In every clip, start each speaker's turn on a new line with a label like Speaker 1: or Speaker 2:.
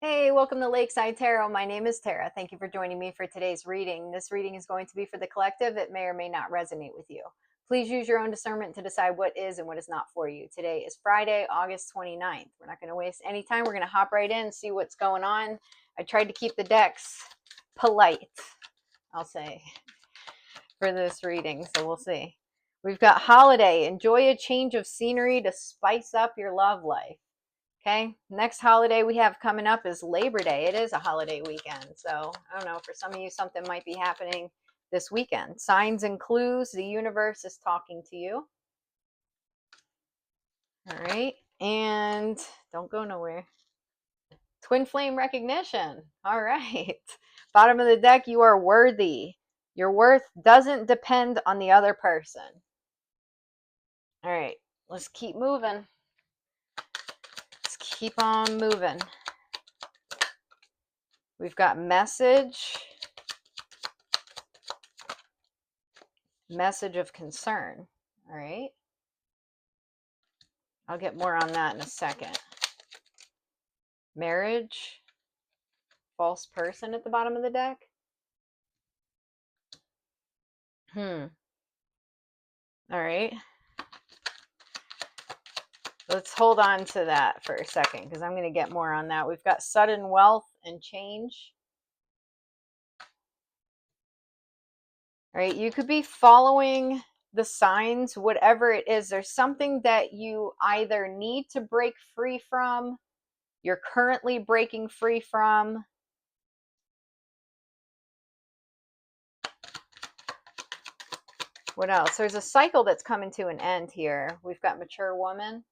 Speaker 1: Hey, welcome to Lakeside Tarot. My name is Tara. Thank you for joining me for today's reading. This reading is going to be for the collective. It may or may not resonate with you. Please use your own discernment to decide what is and what is not for you. Today is Friday, August 29th. We're not going to waste any time. We're going to hop right in, see what's going on. I tried to keep the decks polite, I'll say, for this reading, so we'll see. We've got holiday. Enjoy a change of scenery to spice up your love life. Okay, next holiday we have coming up is Labor Day. It is a holiday weekend. So I don't know, for some of you, something might be happening this weekend. Signs and clues, the universe is talking to you. All right, and don't go nowhere. Twin flame recognition. All right. Bottom of the deck, you are worthy. Your worth doesn't depend on the other person. All right, let's keep moving. Let's keep on moving. We've got message of concern. All right. I'll get more on that in a second. Marriage, false person at the bottom of the deck. All right. Let's hold on to that for a second because I'm going to get more on that. We've got sudden wealth and change. All right. You could be following the signs, whatever it is. There's something that you either need to break free from, you're currently breaking free from. What else? There's a cycle that's coming to an end here. We've got mature woman.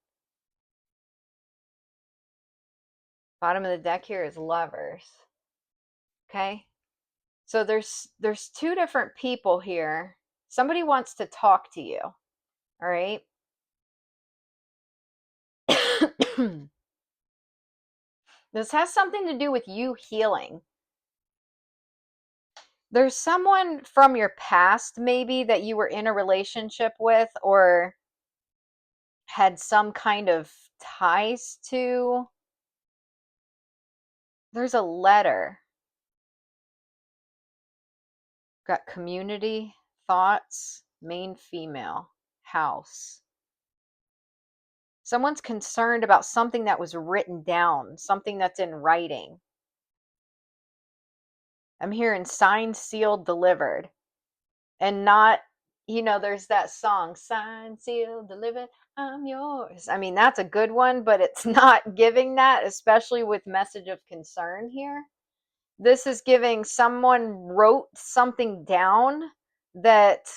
Speaker 1: Bottom of the deck here is lovers. Okay. So there's two different people here. Somebody wants to talk to you. All right. This has something to do with you healing. There's someone from your past maybe that you were in a relationship with or had some kind of ties to. There's a letter. Got community, thoughts, main female, house. Someone's concerned about something that was written down, something that's in writing. I'm hearing signed, sealed, delivered. And not, there's that song, signed, sealed, delivered, I'm yours. I mean, that's a good one, but it's not giving that, especially with message of concern here. This is giving someone wrote something down that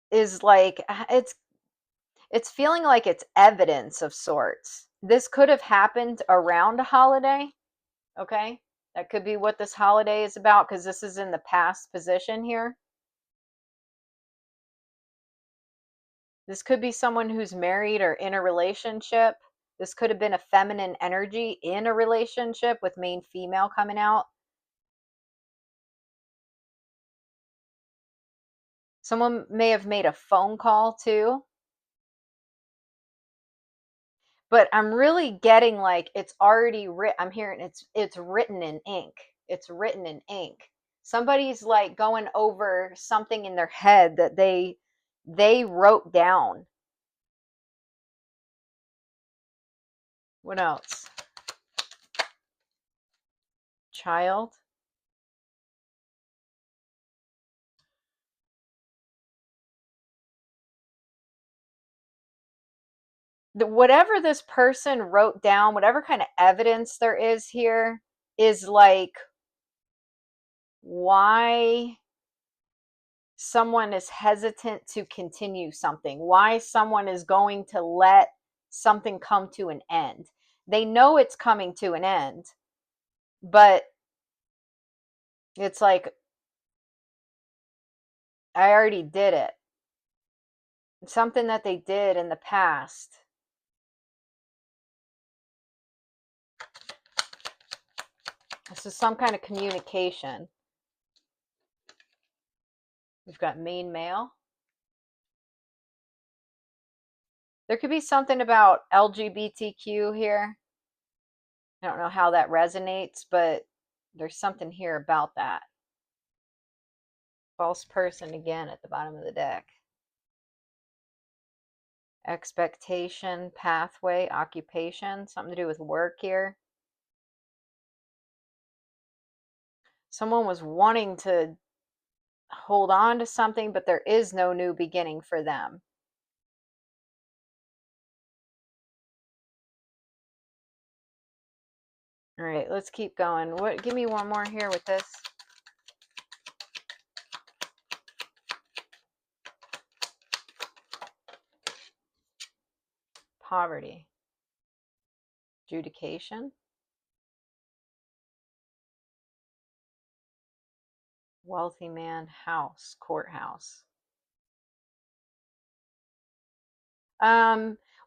Speaker 1: is like, it's feeling like it's evidence of sorts. This could have happened around a holiday. Okay. That could be what this holiday is about because this is in the past position here. This could be someone who's married or in a relationship. This could have been a feminine energy in a relationship with main female coming out. Someone may have made a phone call too. But I'm really getting like it's already written. I'm hearing it's written in ink. It's written in ink. Somebody's like going over something in their head that they wrote down. What else? Child. Whatever this person wrote down, whatever kind of evidence there is here, is like why someone is hesitant to continue something, why someone is going to let something come to an end. They know it's coming to an end, but it's like, I already did it. Something that they did in the past. This is some kind of communication. We've got main male. There could be something about LGBTQ here. I don't know how that resonates, but there's something here about that. False person again at the bottom of the deck. Expectation, pathway, occupation, something to do with work here. Someone was wanting to hold on to something, but there is no new beginning for them. All right, let's keep going. Give me one more here with this. Poverty. Adjudication. Wealthy man, house, courthouse.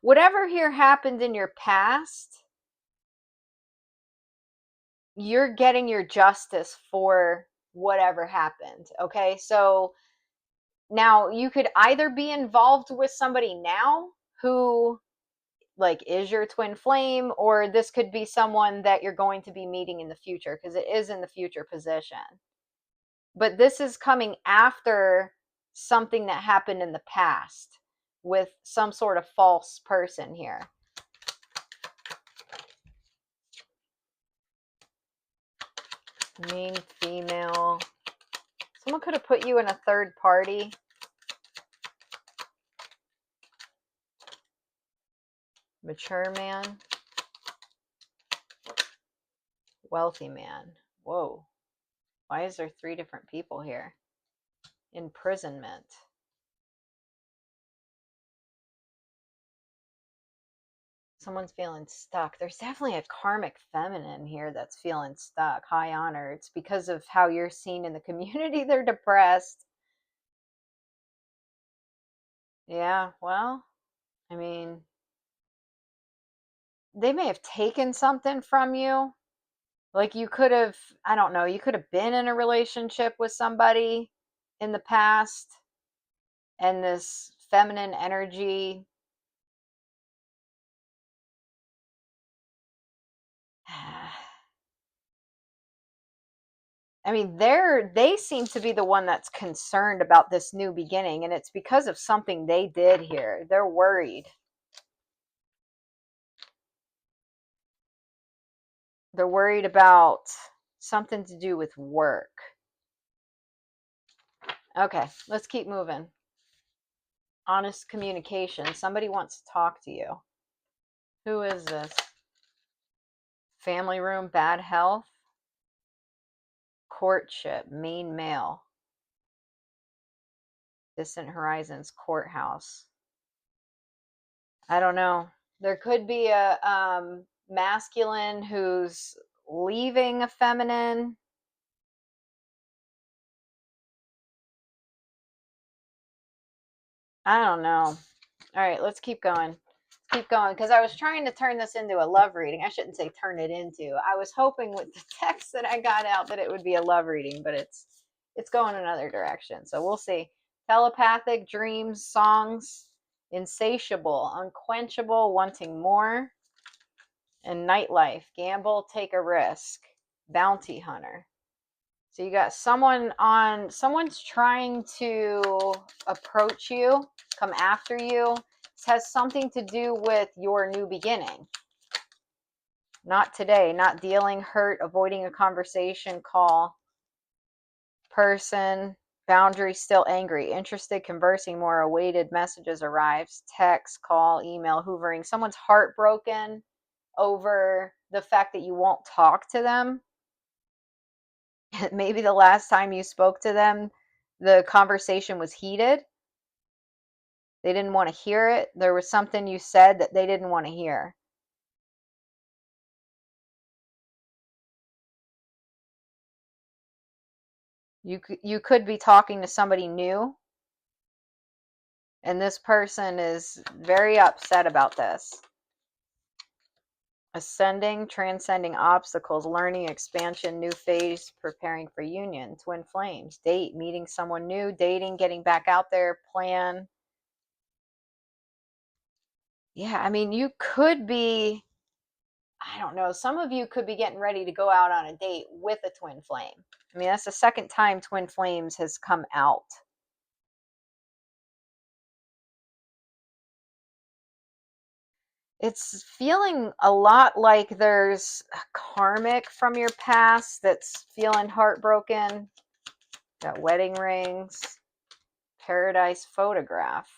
Speaker 1: Whatever here happened in your past, you're getting your justice for whatever happened. Okay, so now you could either be involved with somebody now who like is your twin flame, or this could be someone that you're going to be meeting in the future, because it is in the future position. But this is coming after something that happened in the past with some sort of false person here. Mean female. Someone could have put you in a third party. Mature man. Wealthy man. Whoa. Why is there 3 different people here? Imprisonment. Someone's feeling stuck. There's definitely a karmic feminine here that's feeling stuck. High honor. It's because of how you're seen in the community. They're depressed. Yeah, well, I mean, they may have taken something from you. Like you could have, I don't know, you could have been in a relationship with somebody in the past, and this feminine energy I mean, they seem to be the one that's concerned about this new beginning, and it's because of something they did here. They're worried. They're worried about something to do with work. Okay, let's keep moving. Honest communication. Somebody wants to talk to you. Who is this? Family room, bad health. Courtship, mean male. Distant horizons, courthouse. I don't know. There could be a masculine who's leaving a feminine. I don't know. All right, let's keep going. Keep going, because I was trying to turn this into a love reading. I shouldn't say turn it into. I was hoping with the text that I got out that it would be a love reading, but it's going another direction. So we'll see. Telepathic, dreams, songs, insatiable, unquenchable, wanting more, and nightlife, gamble, take a risk, bounty hunter. So you got someone's trying to approach you, come after you. This has something to do with your new beginning. Not today, not dealing, hurt, avoiding a conversation, call, person, boundary, still angry, interested, conversing more, awaited, messages arrives, text, call, email, hoovering. Someone's heartbroken over the fact that you won't talk to them. Maybe the last time you spoke to them, the conversation was heated. They didn't want to hear it. There was something you said that they didn't want to hear. You could be talking to somebody new, and this person is very upset about this. Ascending, transcending obstacles, learning, expansion, new phase, preparing for union, twin flames, date, meeting someone new, dating, getting back out there, plan. Yeah, I mean, you could be, I don't know, some of you could be getting ready to go out on a date with a twin flame. I mean, that's the second time twin flames has come out. It's feeling a lot like there's a karmic from your past that's feeling heartbroken. Got wedding rings, paradise photograph.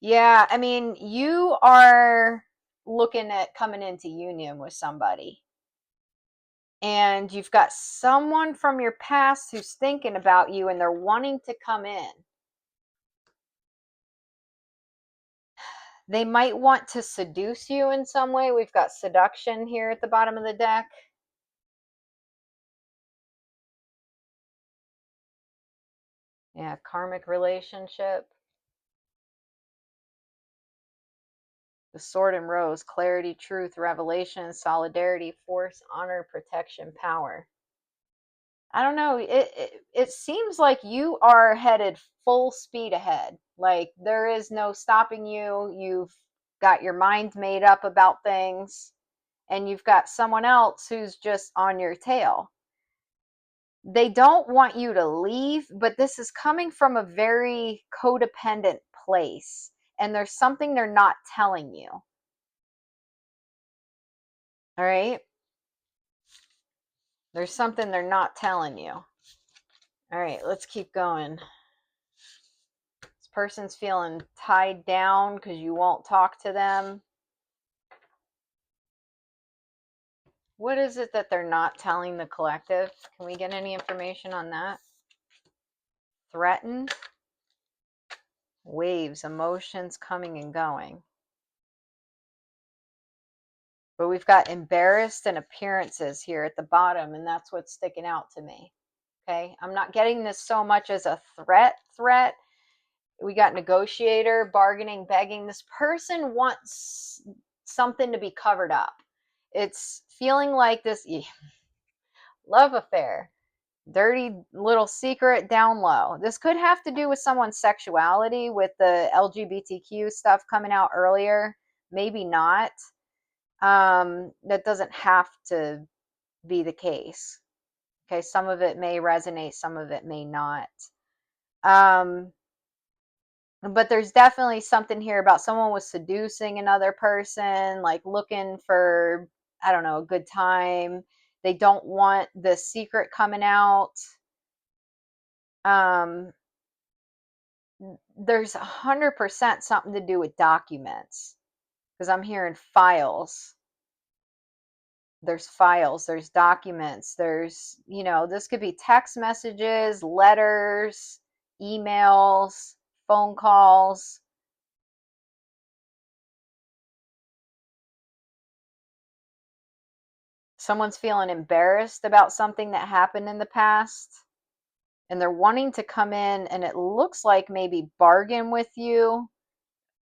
Speaker 1: Yeah, I mean, you are looking at coming into union with somebody. And you've got someone from your past who's thinking about you and they're wanting to come in. They might want to seduce you in some way. We've got seduction here at the bottom of the deck. Yeah, karmic relationship. The sword and rose, clarity, truth, revelation, solidarity, force, honor, protection, power. I don't know. It seems like you are headed full speed ahead. Like there is no stopping you. You've got your mind made up about things, and you've got someone else who's just on your tail. They don't want you to leave, but this is coming from a very codependent place, and there's something they're not telling you. All right? There's something they're not telling you. All right, let's keep going. This person's feeling tied down because you won't talk to them. What is it that they're not telling the collective? Can we get any information on that? Threatened. Waves, emotions coming and going. But we've got embarrassed and appearances here at the bottom, and that's what's sticking out to me. Okay, I'm not getting this so much as a threat. We got negotiator, bargaining, begging. This person wants something to be covered up. It's feeling like this love affair, dirty little secret down low. This could have to do with someone's sexuality, with the LGBTQ stuff coming out earlier. Maybe not. That doesn't have to be the case. Okay, some of it may resonate, some of it may not. But there's definitely something here about someone was seducing another person, like looking for, I don't know, a good time. They don't want the secret coming out. There's 100% something to do with documents, because I'm hearing files. There's files, there's documents, there's, this could be text messages, letters, emails, phone calls. Someone's feeling embarrassed about something that happened in the past, and they're wanting to come in, and it looks like maybe bargain with you,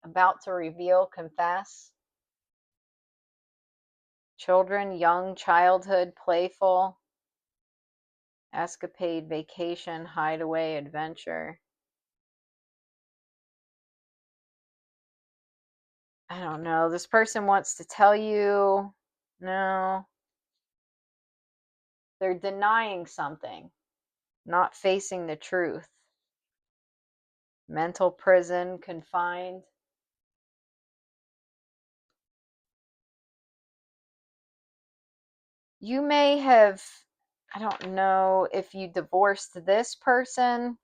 Speaker 1: about to reveal, confess. Children, young, childhood, playful, escapade, vacation, hideaway, adventure. I don't know. This person wants to tell you, no, they're denying something, not facing the truth. Mental prison, confined. You may have, I don't know if you divorced this person,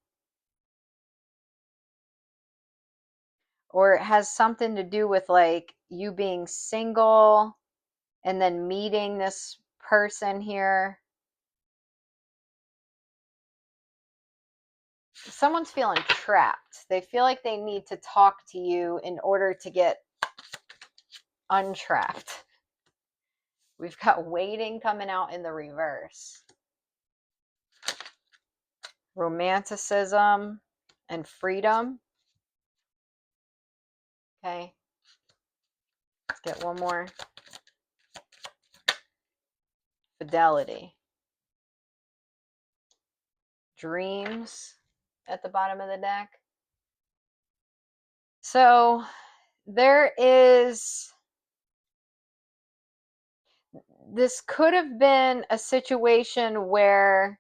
Speaker 1: or it has something to do with like you being single and then meeting this person here. Someone's feeling trapped. They feel like they need to talk to you in order to get untrapped. We've got waiting coming out in the reverse. Romanticism and freedom. Okay. Let's get one more. Fidelity. Dreams at the bottom of the deck. So there is this could have been a situation where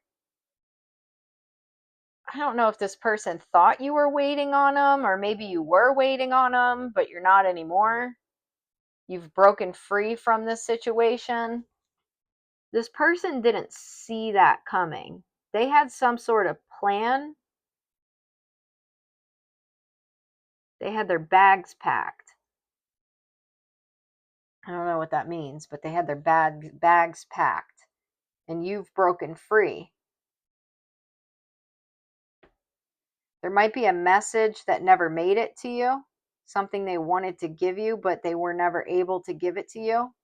Speaker 1: I don't know if this person thought you were waiting on them, or maybe you were waiting on them, but you're not anymore. You've broken free from this situation. This person didn't see that coming. They had some sort of plan. They had their bags packed. I don't know what that means, but they had their bags packed, and you've broken free. There might be a message that never made it to you, something they wanted to give you, but they were never able to give it to you.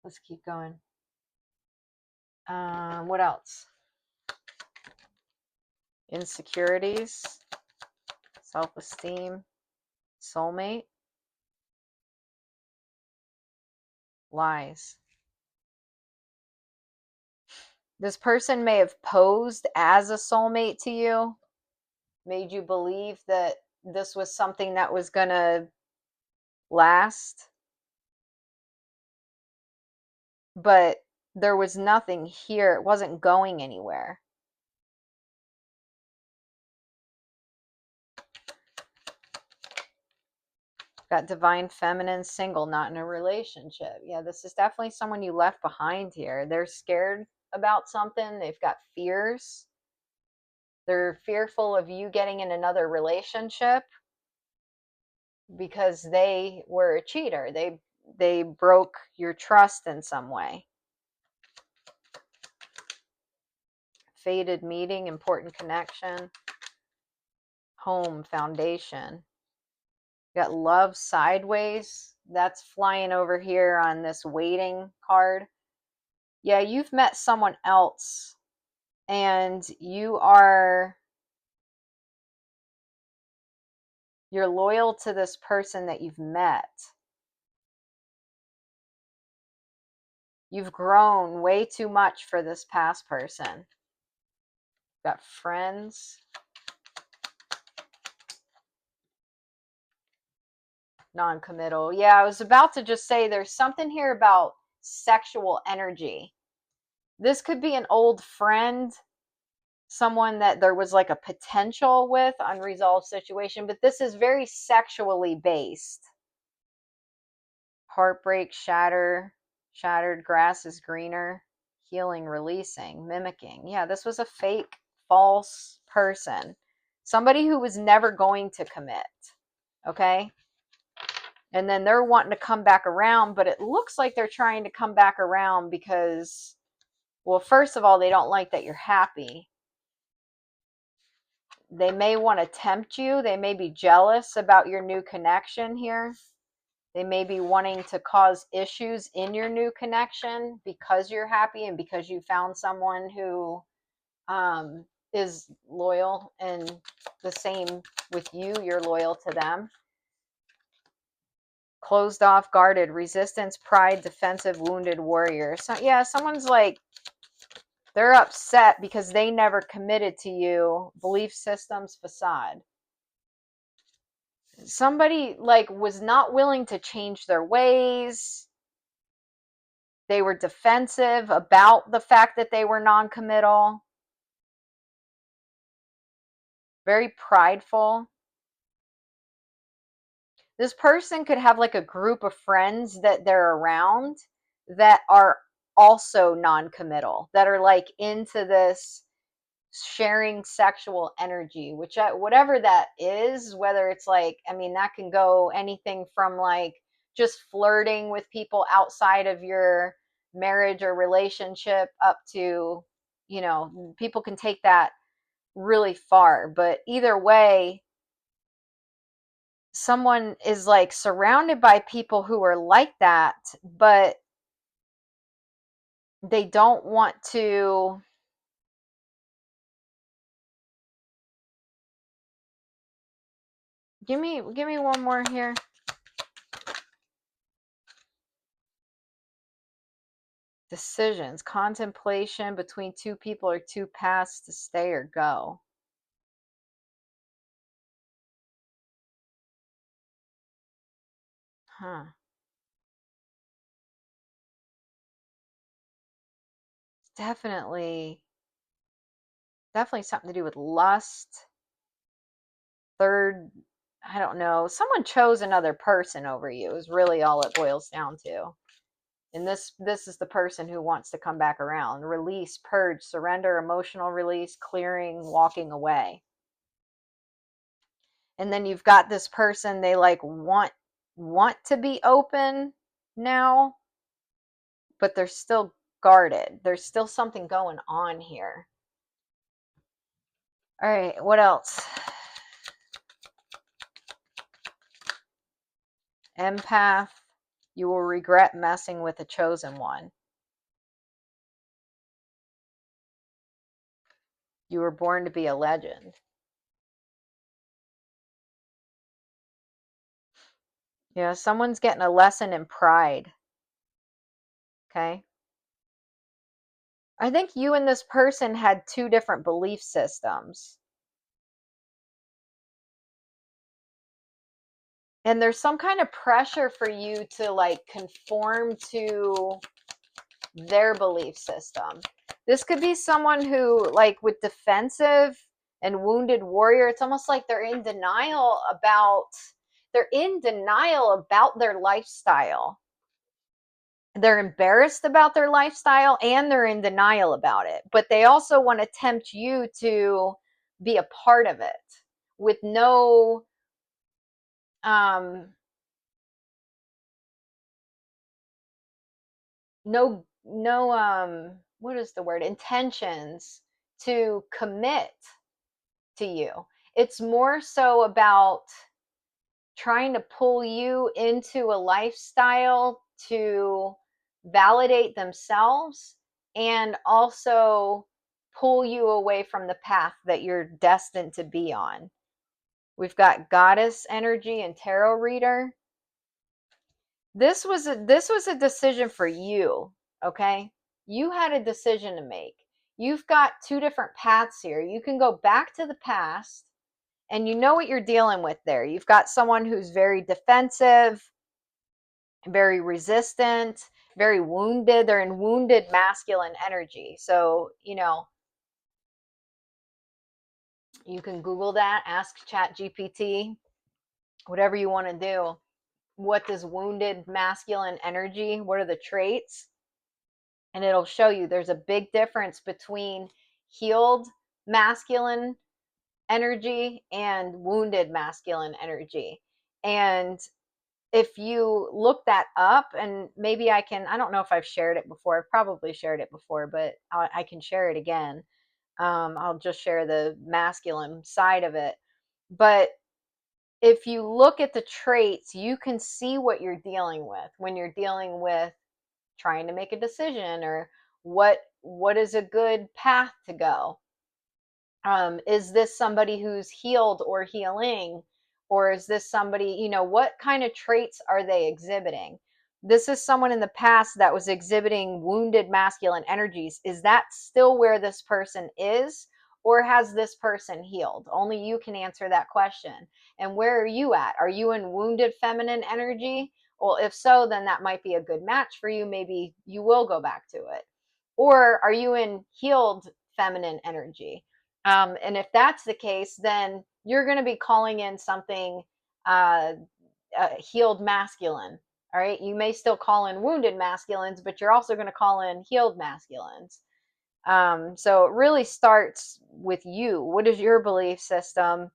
Speaker 1: Let's keep going. What else? Insecurities, self-esteem, soulmate, lies. This person may have posed as a soulmate to you, made you believe that this was something that was going to last, but there was nothing here. It wasn't going anywhere. Got divine feminine, single, not in a relationship. Yeah, this is definitely someone you left behind here. They're scared about something. They've got fears. They're fearful of you getting in another relationship because they were a cheater. They broke your trust in some way. Fated meeting, important connection, home, foundation. You got love sideways. That's flying over here on this waiting card. Yeah, you've met someone else and you're loyal to this person that you've met. You've grown way too much for this past person. Got friends. Non-committal. Yeah, I was about to just say there's something here about sexual energy. This could be an old friend, someone that there was like a potential with, unresolved situation, but this is very sexually based. Heartbreak, shattered grass is greener, healing, releasing, mimicking. Yeah, this was a fake, false person. Somebody who was never going to commit. Okay? And then they're wanting to come back around, but it looks like they're trying to come back around because, well, first of all, they don't like that you're happy. They may want to tempt you. They may be jealous about your new connection here. They may be wanting to cause issues in your new connection because you're happy and because you found someone who is loyal, and the same with you. You're loyal to them. Closed off, guarded, resistance, pride, defensive, wounded warrior. So yeah, someone's like, they're upset because they never committed to you. Belief systems, facade. Somebody like was not willing to change their ways. They were defensive about the fact that they were non-committal. Very prideful. This person could have like a group of friends that they're around that are also non-committal, that are like into this sharing sexual energy, which whatever that is, whether it's like, I mean, that can go anything from like just flirting with people outside of your marriage or relationship up to, you know, people can take that really far. But either way, someone is like surrounded by people who are like that, but they don't want to. Give me one more here. Decisions, contemplation between two people or two paths to stay or go. Huh. Definitely, definitely something to do with lust. Third, I don't know. Someone chose another person over you is really all it boils down to. And this is the person who wants to come back around. Release, purge, surrender, emotional release, clearing, walking away. And then you've got this person, they like want to be open now, but they're still guarded. There's still something going on here. All right, what else? Empath, you will regret messing with a chosen one. You were born to be a legend. Yeah, someone's getting a lesson in pride. Okay. I think you and this person had two different belief systems. And there's some kind of pressure for you to like conform to their belief system. This could be someone who, like with defensive and wounded warrior, it's almost like they're in denial about their lifestyle. They're embarrassed about their lifestyle and they're in denial about it. But they also want to tempt you to be a part of it with no um what is the word, intentions to commit to you. It's more so about trying to pull you into a lifestyle to validate themselves and also pull you away from the path that you're destined to be on. We've got goddess energy and tarot reader. This was a decision for you, okay? You had a decision to make. You've got two different paths here. You can go back to the past and you know what you're dealing with there. You've got someone who's very defensive, very resistant, very wounded. They're in wounded masculine energy. So, you can Google that, ask ChatGPT, whatever you want to do. What does wounded masculine energy, what are the traits? And it'll show you there's a big difference between healed masculine energy and wounded masculine energy. And if you look that up, and maybe I don't know if I've shared it before. I've probably shared it before, but I can share it again. I'll just share the masculine side of it. But if you look at the traits, you can see what you're dealing with when you're dealing with trying to make a decision, or what is a good path to go. Is this somebody who's healed or healing, or is this somebody, what kind of traits are they exhibiting? This is someone in the past that was exhibiting wounded masculine energies. Is that still where this person is, or has this person healed? Only you can answer that question. And where are you at? Are you in wounded feminine energy? Well, if so, then that might be a good match for you. Maybe you will go back to it. Or are you in healed feminine energy? And if that's the case, then you're going to be calling in something uh, healed masculine. All right. You may still call in wounded masculines, but you're also going to call in healed masculines. So it really starts with you. What is your belief system?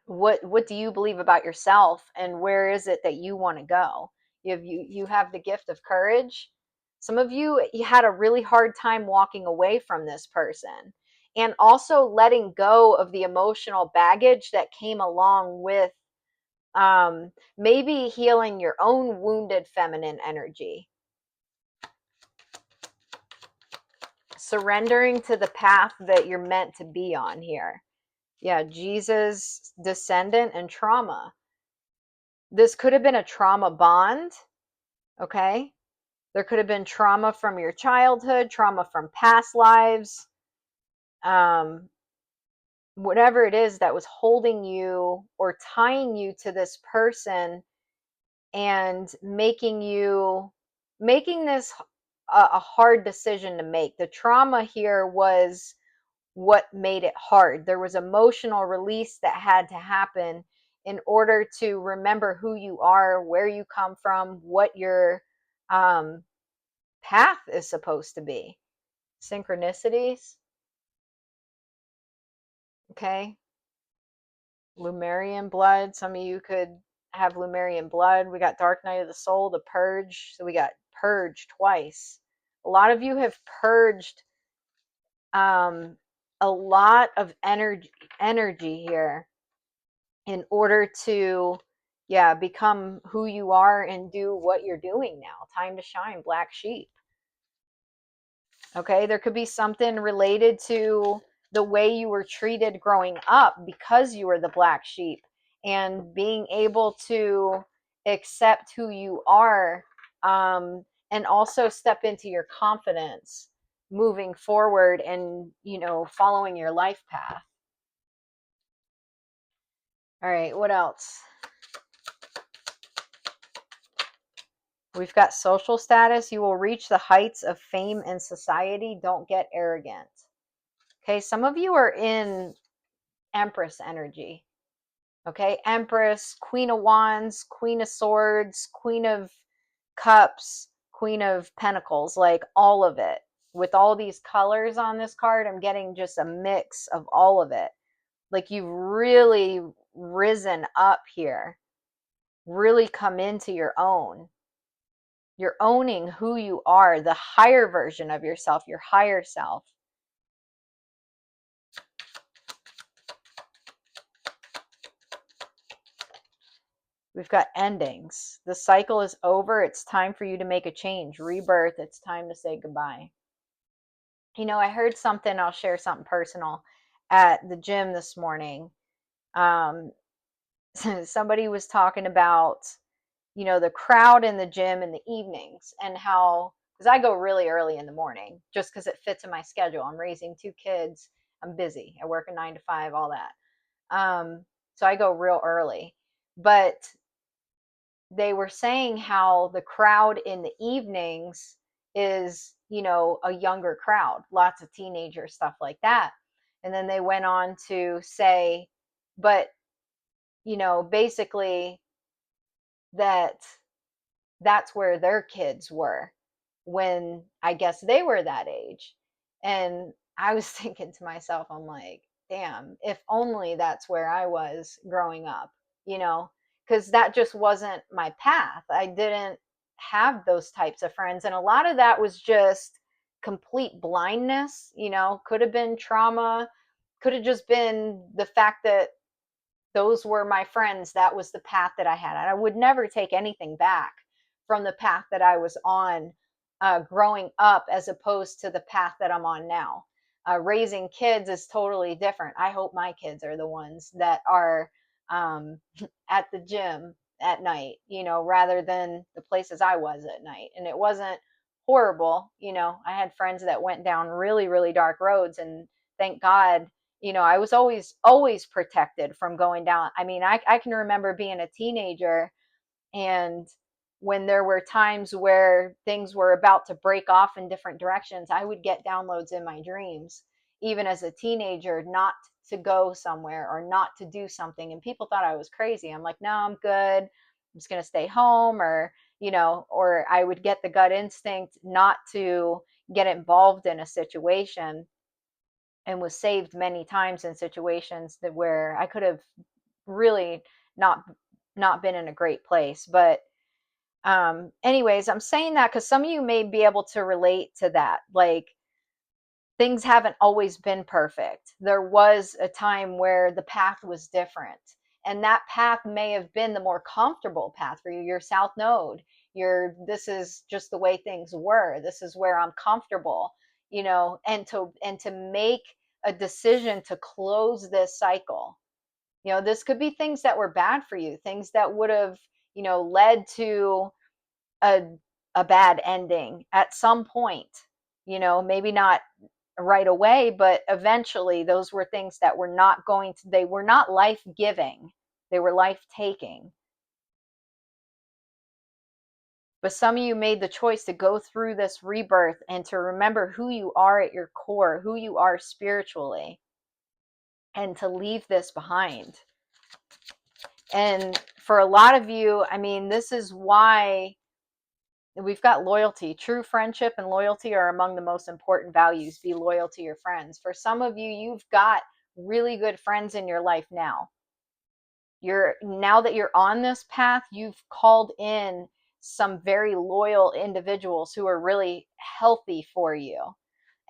Speaker 1: What do you believe about yourself, and where is it that you want to go? You have the gift of courage. Some of you had a really hard time walking away from this person, and also letting go of the emotional baggage that came along with maybe healing your own wounded feminine energy, surrendering to the path that you're meant to be on here. Yeah, Jesus, descendant, and trauma. This could have been a trauma bond, okay? There could have been trauma from your childhood, trauma from past lives, whatever it is that was holding you or tying you to this person and making this a hard decision to make. The trauma here was what made it hard. There was emotional release that had to happen in order to remember who you are, where you come from, what your um, path is supposed to be. Synchronicities, okay? Lemurian blood. Some of you could have Lemurian blood. We got Dark Night of the Soul, the Purge. So we got purged twice. A lot of you have purged a lot of energy here in order to, yeah, become who you are and do what you're doing now. Time to shine, black sheep. Okay, there could be something related to the way you were treated growing up because you were the black sheep, and being able to accept who you are, and also step into your confidence moving forward and, following your life path. All right, what else? We've got social status. You will reach the heights of fame and society. Don't get arrogant. Okay, some of you are in Empress energy. Okay, Empress, Queen of Wands, Queen of Swords, Queen of Cups, Queen of Pentacles, like all of it. With all these colors on this card, I'm getting just a mix of all of it. Like you've really risen up here, really come into your own. You're owning who you are, the higher version of yourself, your higher self. We've got endings. The cycle is over. It's time for you to make a change. Rebirth. It's time to say goodbye. I heard something, I'll share something personal at the gym this morning. Somebody was talking about, the crowd in the gym in the evenings, and how, because I go really early in the morning just because it fits in my schedule. I'm raising 2 kids. I'm busy. I work a 9 to 5, all that. So I go real early. But they were saying how the crowd in the evenings is, a younger crowd, lots of teenagers, stuff like that. And then they went on to say, but, basically that's where their kids were when I guess they were that age. And I was thinking to myself, I'm like, damn, if only that's where I was growing up, because that just wasn't my path. I didn't have those types of friends. And a lot of that was just complete blindness, could have been trauma, could have just been the fact that those were my friends. That was the path that I had. And I would never take anything back from the path that I was on growing up, as opposed to the path that I'm on now. Raising kids is totally different. I hope my kids are the ones that are at the gym at night, rather than the places I was at night. And it wasn't horrible. I had friends that went down really, really dark roads, and thank God, I was always protected from going down. I mean, I can remember being a teenager, and when there were times where things were about to break off in different directions, I would get downloads in my dreams, even as a teenager, not to go somewhere or not to do something. And people thought I was crazy. I'm like, no, I'm good. I'm just going to stay home, or I would get the gut instinct not to get involved in a situation, and was saved many times in situations that where I could have really not been in a great place. But anyways, I'm saying that because some of you may be able to relate to that. Like, things haven't always been perfect. There was a time where the path was different, and that path may have been the more comfortable path for you. Your South Node, this is just the way things were. This is where I'm comfortable, and to make a decision to close this cycle. This could be things that were bad for you, things that would have, led to a a bad ending at some point. Maybe not right away, but eventually those were things that were not they were not life-giving. They were life-taking. But some of you made the choice to go through this rebirth and to remember who you are at your core, who you are spiritually, and to leave this behind. And for a lot of you, I mean, this is why we've got loyalty. True friendship and loyalty are among the most important values. Be loyal to your friends. For some of you, you've got really good friends in your life now. Now that you're on this path, you've called in some very loyal individuals who are really healthy for you.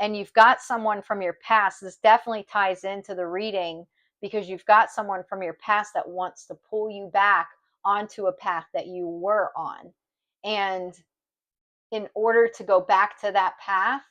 Speaker 1: And you've got someone from your past. This definitely ties into the reading, because you've got someone from your past that wants to pull you back onto a path that you were on. And in order to go back to that path,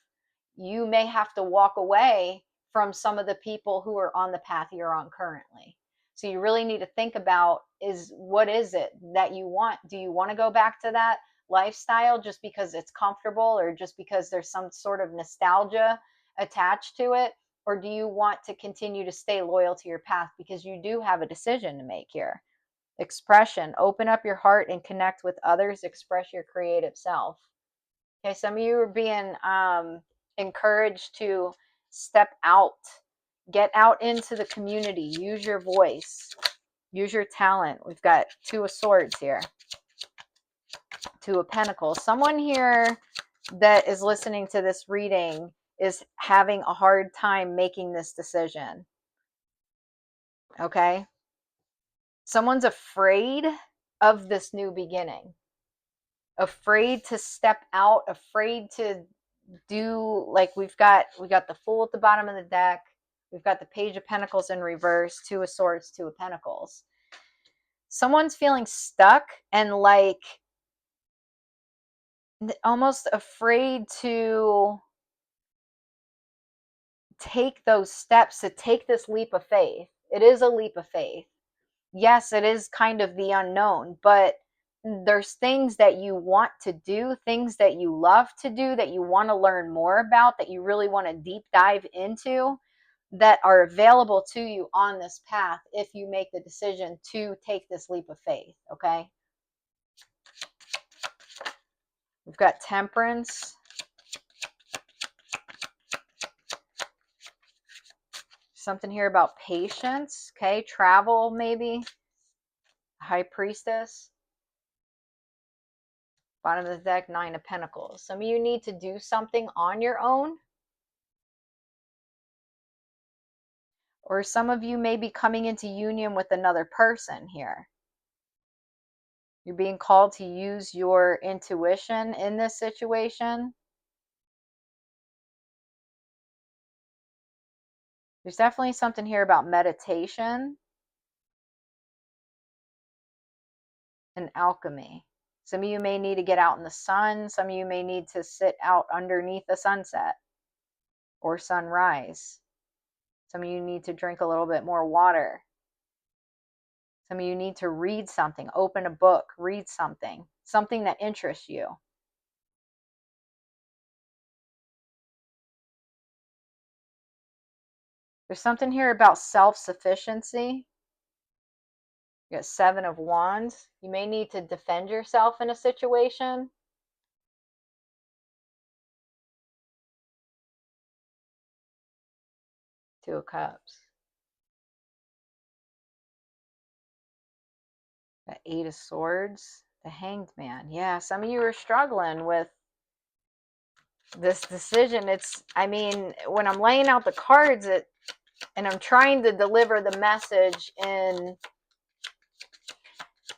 Speaker 1: you may have to walk away from some of the people who are on the path you're on currently. So you really need to think about, what is it that you want? Do you want to go back to that lifestyle just because it's comfortable, or just because there's some sort of nostalgia attached to it? Or do you want to continue to stay loyal to your path? Because you do have a decision to make here. Expression. Open up your heart and connect with others. Express your creative self. Okay, some of you are being encouraged to step out, get out into the community, use your voice, use your talent. We've got Two of Swords here, Two of Pentacles. Someone here that is listening to this reading is having a hard time making this decision. Okay? Someone's afraid of this new beginning, afraid to step out, afraid to do, like, we got the Fool at the bottom of the deck, we've got the Page of Pentacles in reverse, Two of Swords, Two of Pentacles. Someone's feeling stuck and like almost afraid to take those steps, to take this leap of faith. It is a leap of faith. Yes, it is kind of the unknown, but there's things that you want to do, things that you love to do, that you want to learn more about, that you really want to deep dive into, that are available to you on this path if you make the decision to take this leap of faith. Okay? We've got Temperance. Something here about patience. Okay? Travel, maybe. High Priestess. Bottom of the deck, Nine of Pentacles. Some of you need to do something on your own. Or some of you may be coming into union with another person here. You're being called to use your intuition in this situation. There's definitely something here about meditation and alchemy. Some of you may need to get out in the sun. Some of you may need to sit out underneath the sunset or sunrise. Some of you need to drink a little bit more water. Some of you need to read something, open a book, read something that interests you. There's something here about self-sufficiency. You got Seven of Wands. You may need to defend yourself in a situation. Two of Cups. The Eight of Swords. The Hanged Man. Yeah, some of you are struggling with this decision. I mean, when I'm laying out the cards, and I'm trying to deliver the message in,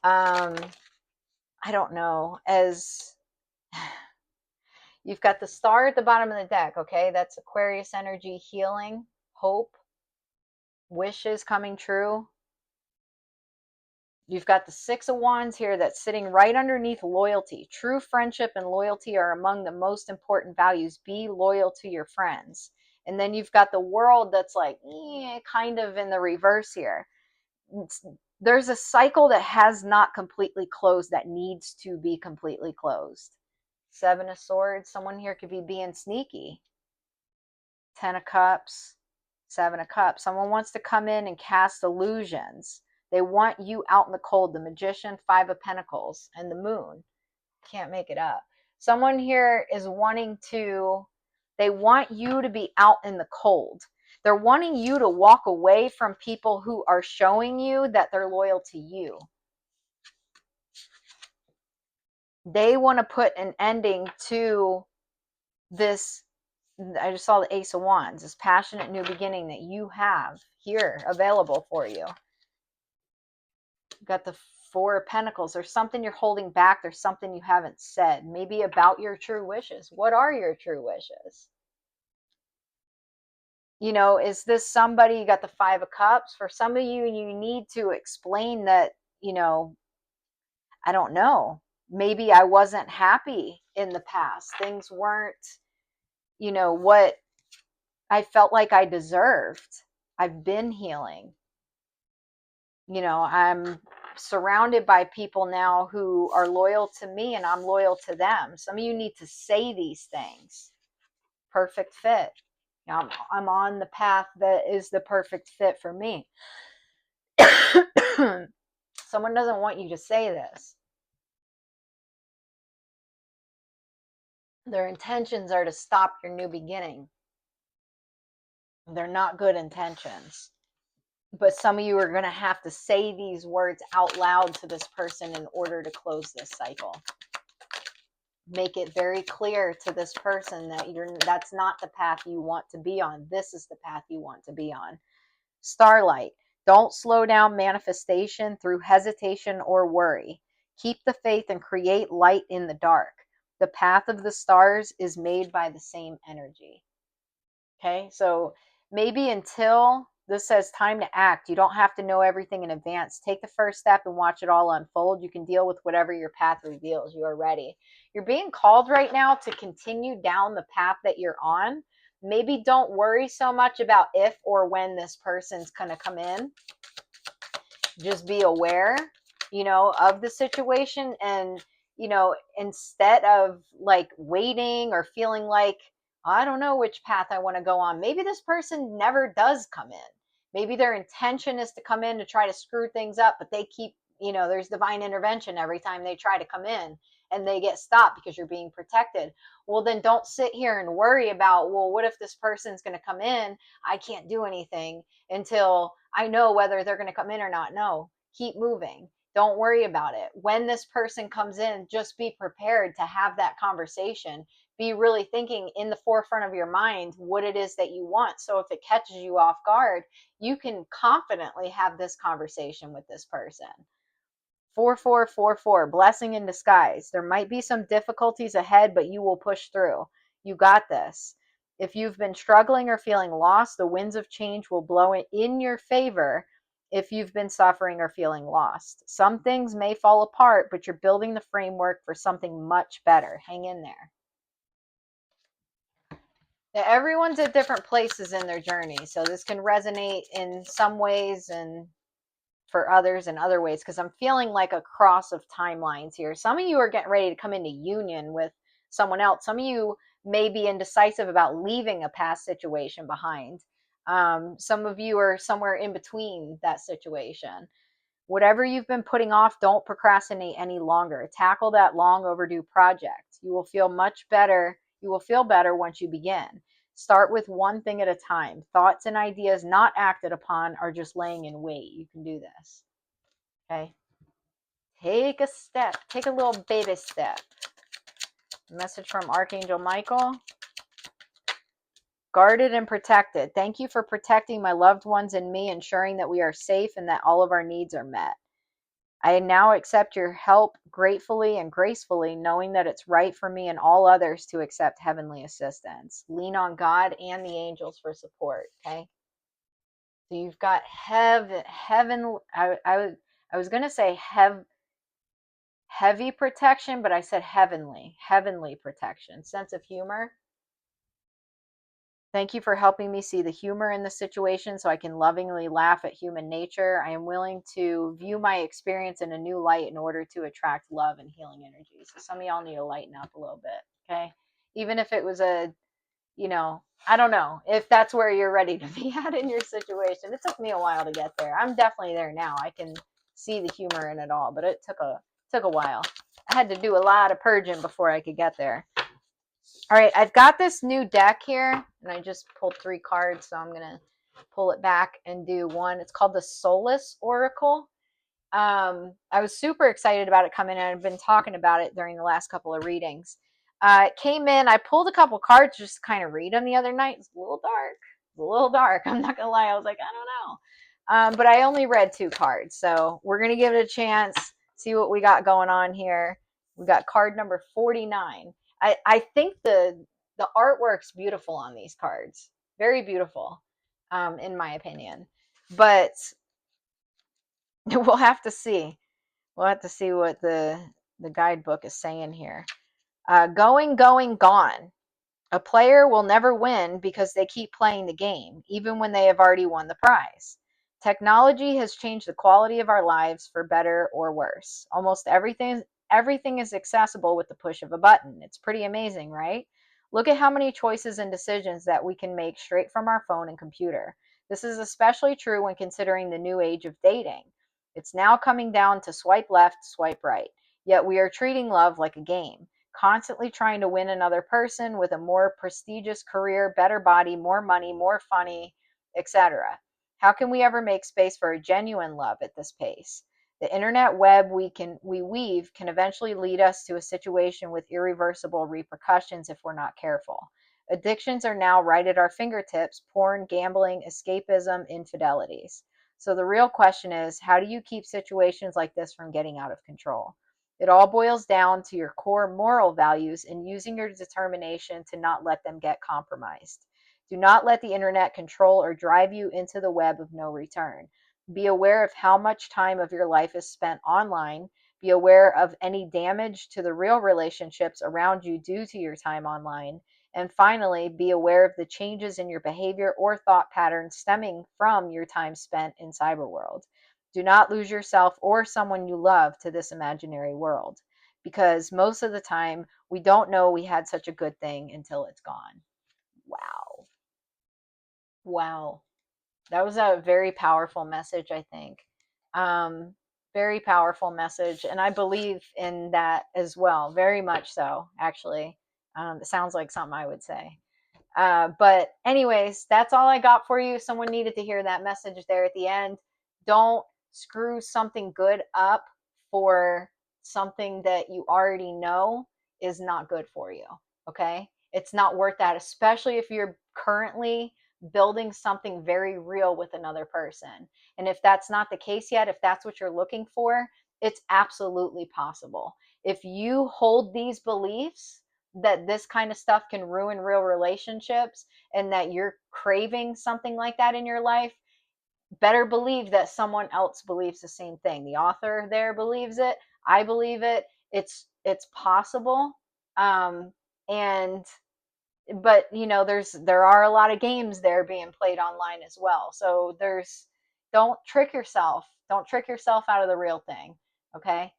Speaker 1: I don't know, as you've got the Star at the bottom of the deck, okay? That's Aquarius energy, healing, hope, wishes coming true. You've got the Six of Wands here that's sitting right underneath loyalty. True friendship and loyalty are among the most important values. Be loyal to your friends. And then you've got the World that's like, kind of in the reverse here. There's a cycle that has not completely closed that needs to be completely closed. Seven of Swords. Someone here could be being sneaky. Ten of Cups. Seven of Cups. Someone wants to come in and cast illusions. They want you out in the cold. The Magician, Five of Pentacles, and the Moon. Can't make it up. Someone here is wanting to, they want you to be out in the cold. They're wanting you to walk away from people who are showing you that they're loyal to you. They want to put an ending to this. I just saw the Ace of Wands, this passionate new beginning that you have here available for you. Got the Four of Pentacles. There's something you're holding back. There's something you haven't said. Maybe about your true wishes. What are your true wishes? You know, is this somebody, you got the Five of Cups. For some of you, you need to explain that, you know, I don't know. Maybe I wasn't happy in the past. Things weren't, you know, what I felt like I deserved. I've been healing. You know, I'm surrounded by people now who are loyal to me and I'm loyal to them. Some of you need to say these things. Perfect fit. I'm on the path that is the perfect fit for me. Someone doesn't want you to say this. Their intentions are to stop your new beginning. They're not good intentions. But some of you are going to have to say these words out loud to this person in order to close this cycle. Make it very clear to this person that that's not the path you want to be on. This is the path you want to be on. Starlight. Don't slow down manifestation through hesitation or worry. Keep the faith and create light in the dark. The path of the stars is made by the same energy. Okay, so maybe until this says time to act, you don't have to know everything in advance. Take the first step and watch it all unfold. You can deal with whatever your path reveals. You are ready. You're being called right now to continue down the path that you're on. Maybe don't worry so much about if or when this person's going to come in. Just be aware, you know, of the situation. And, you know, instead of like waiting or feeling like, I don't know which path I want to go on. Maybe this person never does come in. Maybe their intention is to come in to try to screw things up, but they keep, you know, there's divine intervention every time they try to come in and they get stopped because you're being protected. Well, then don't sit here and worry about, well, what if this person's going to come in? I can't do anything until I know whether they're going to come in or not. No, keep moving. Don't worry about it. When this person comes in, just be prepared to have that conversation. Be really thinking in the forefront of your mind what it is that you want. So if it catches you off guard, you can confidently have this conversation with this person. 4444, blessing in disguise. There might be some difficulties ahead, but you will push through. You got this. If you've been struggling or feeling lost, the winds of change will blow in your favor. If you've been suffering or feeling lost, some things may fall apart, but you're building the framework for something much better. Hang in there. Now, everyone's at different places in their journey, so this can resonate in some ways and for others in other ways, because I'm feeling like a cross of timelines here. Some of you are getting ready to come into union with someone else. Some of you may be indecisive about leaving a past situation behind. Some of you are somewhere in between that situation. Whatever you've been putting off, don't procrastinate any longer. Tackle that long overdue project. You will feel much better. You will feel better once you begin. Start with one thing at a time. Thoughts and ideas not acted upon are just laying in wait. You can do this. Okay? Take a step. Take a little baby step. Message from Archangel Michael. Guarded and protected. Thank you for protecting my loved ones and me, ensuring that we are safe and that all of our needs are met. I now accept your help gratefully and gracefully, knowing that it's right for me and all others to accept heavenly assistance. Lean on God and the angels for support, okay? So you've got heaven. I was going to say heavy protection, but I said heavenly protection. Sense of humor. Thank you for helping me see the humor in the situation so I can lovingly laugh at human nature. I am willing to view my experience in a new light in order to attract love and healing energy. So some of y'all need to lighten up a little bit, okay? Even if it was I don't know if that's where you're ready to be at in your situation. It took me a while to get there. I'm definitely there now. I can see the humor in it all, but it took a while. I had to do a lot of purging before I could get there. All right, I've got this new deck here, and I just pulled 3 cards, so I'm gonna pull it back and do one. It's called the Solace Oracle. I was super excited about it coming in. I've been talking about it during the last couple of readings. It came in. I pulled a couple cards just to kind of read them the other night. It's a little dark. It's a little dark. I'm not gonna lie. I was like, I don't know. But I only read 2 cards, so we're gonna give it a chance. See what we got going on here. We got card number 49. I think the artwork's beautiful on these cards. Very beautiful, in my opinion. But we'll have to see. We'll have to see what the guidebook is saying here. Going, gone. A player will never win because they keep playing the game, even when they have already won the prize. Technology has changed the quality of our lives for better or worse. Almost everything is accessible with the push of a button. It's pretty amazing, right? Look at how many choices and decisions that we can make straight from our phone and computer. This is especially true when considering the new age of dating. It's now coming down to swipe left, swipe right. Yet we are treating love like a game, constantly trying to win another person with a more prestigious career, better body, more money, more funny, etc. How can we ever make space for a genuine love at this pace? The internet web we weave can eventually lead us to a situation with irreversible repercussions if we're not careful. Addictions are now right at our fingertips: porn, gambling, escapism, infidelities. So the real question is, how do you keep situations like this from getting out of control? It all boils down to your core moral values and using your determination to not let them get compromised. Do not let the internet control or drive you into the web of no return. Be aware of how much time of your life is spent online. Be aware of any damage to the real relationships around you due to your time online. And finally, be aware of the changes in your behavior or thought patterns stemming from your time spent in cyberworld. Do not lose yourself or someone you love to this imaginary world, because most of the time we don't know we had such a good thing until it's gone. Wow. Wow. That was a very powerful message, I think. Very powerful message. And I believe in that as well. Very much so, actually. It sounds like something I would say. But anyways, that's all I got for you. Someone needed to hear that message there at the end. Don't screw something good up for something that you already know is not good for you. Okay. It's not worth that, especially if you're currently building something very real with another person. And if that's not the case yet, if that's what you're looking for, it's absolutely possible. If you hold these beliefs, that this kind of stuff can ruin real relationships and that you're craving something like that in your life, better believe that someone else believes the same thing. The author there believes it. I believe it. It's possible. And but there are a lot of games there being played online as well. So don't trick yourself out of the real thing. Okay.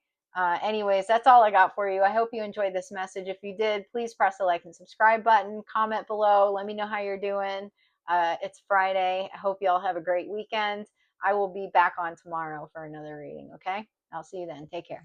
Speaker 1: Anyways, that's all I got for you. I hope you enjoyed this message. If you did, please press the like and subscribe button, comment below, let me know how you're doing. It's Friday. I hope you all have a great weekend. I will be back on tomorrow for another reading. Okay. I'll see you then. Take care.